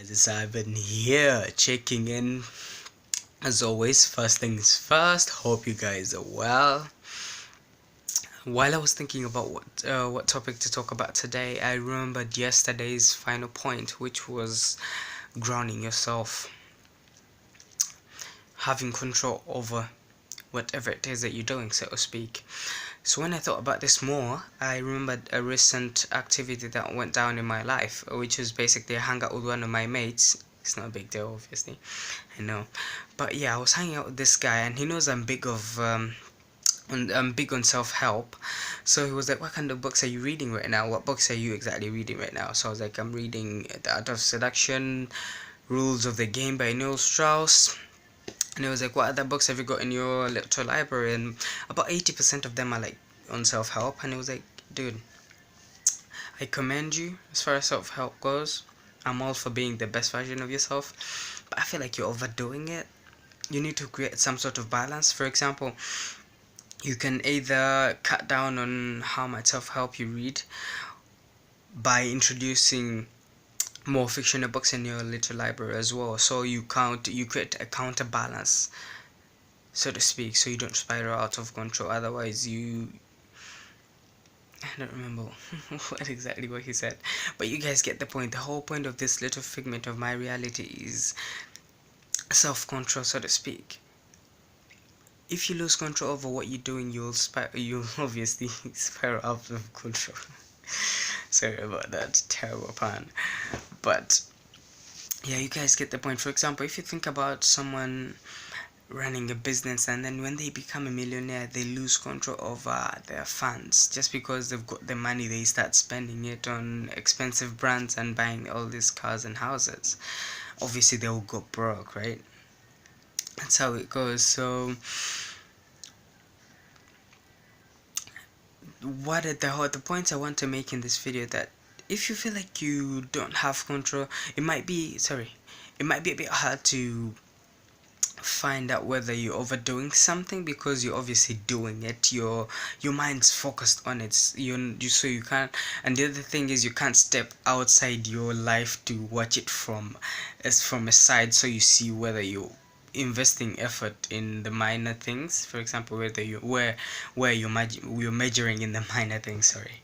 It's Ivan here, checking in as always. First things first, hope you guys are well. While I was thinking about what topic to talk about today, I remembered yesterday's final point, which was grounding yourself, having control over whatever it is that you're doing, so to speak. So when I thought about this more, I remembered a recent activity that went down in my life, which was basically a hangout with one of my mates. It's not a big deal, obviously, I know, but yeah, I was hanging out with this guy, and he knows I'm big on self-help. So he was like, "What kind of books are you reading right now? What books are you exactly reading right now?" So I was like, "I'm reading The Art of Seduction, Rules of the Game by Neil Strauss." And he was like, "What other books have you got in your little library?" And about 80% of them are like on self-help. And he was like, "Dude, I commend you as far as self-help goes. I'm all for being the best version of yourself, but I feel like you're overdoing it. You need to create some sort of balance. For example, you can either cut down on how much self-help you read by introducing more fictional books in your little library as well. So you create a counterbalance, so to speak, so you don't spiral out of control. Otherwise, I don't remember what he said, but you guys get the point. The whole point of this little figment of my reality is self-control, so to speak. If you lose control over what you're doing, you'll obviously spiral out of control. Sorry about that terrible pun, but yeah, you guys get the point. For example, if you think about someone running a business, and then when they become a millionaire, they lose control over their funds. Just because they've got the money, they start spending it on expensive brands and buying all these cars and houses. Obviously they will go broke, right? That's how it goes. So the points I want to make in this video, that if you feel like you don't have control, it might be a bit hard to find out whether you're overdoing something, because you're obviously doing it. Your mind's focused on it. So you can't. And the other thing is, you can't step outside your life to watch it from a side, so you see whether you're investing effort in the minor things. For example, whether you where you're measuring in the minor things, sorry.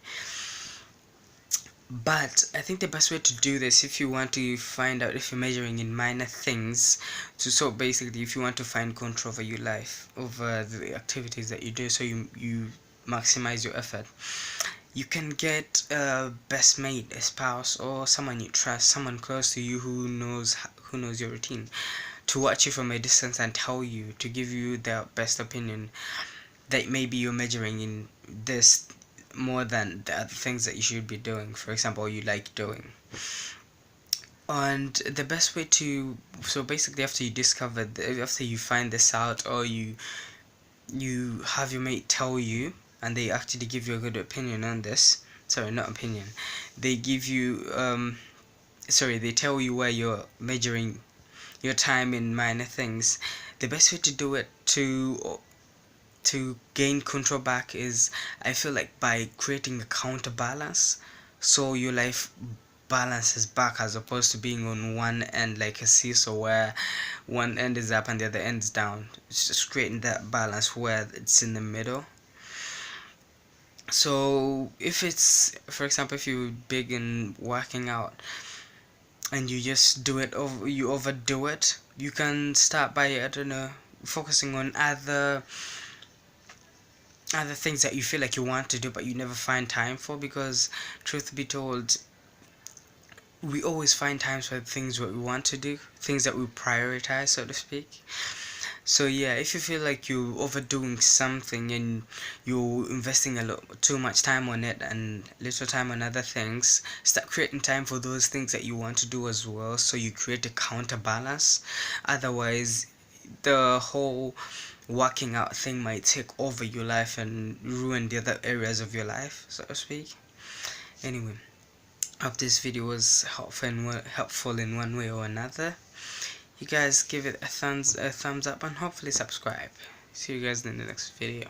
But I think the best way to do this, if you want to find out if you're measuring in minor things, so basically if you want to find control over your life, over the activities that you do, so you maximize your effort, you can get a best mate, a spouse, or someone you trust, someone close to you who knows your routine, to watch you from a distance and tell you, to give you their best opinion, that maybe you're measuring in this more than the other things that you should be doing, for example, you like doing. And the best way to, so basically after you find this out, or you have your mate tell you, and they actually give you a good opinion on this, sorry, not opinion, they give you they tell you where you're measuring your time in minor things, the best way to do it, to gain control back, is, I feel like, by creating a counterbalance, so your life balances back, as opposed to being on one end like a seesaw, where one end is up and the other end is down. It's just creating that balance where it's in the middle. So if it's, for example, if you're big in working out and you just you overdo it, you can start by, I don't know, focusing on other things that you feel like you want to do but you never find time for, because truth be told, we always find times for things what we want to do, things that we prioritize, so to speak. So yeah, if you feel like you're overdoing something and you're investing too much time on it and little time on other things, start creating time for those things that you want to do as well, so you create a counterbalance. Otherwise, the whole working out thing might take over your life and ruin the other areas of your life, so to speak. Anyway, I hope this video was helpful in one way or another. You guys give it a thumbs up and hopefully subscribe. See you guys in the next video.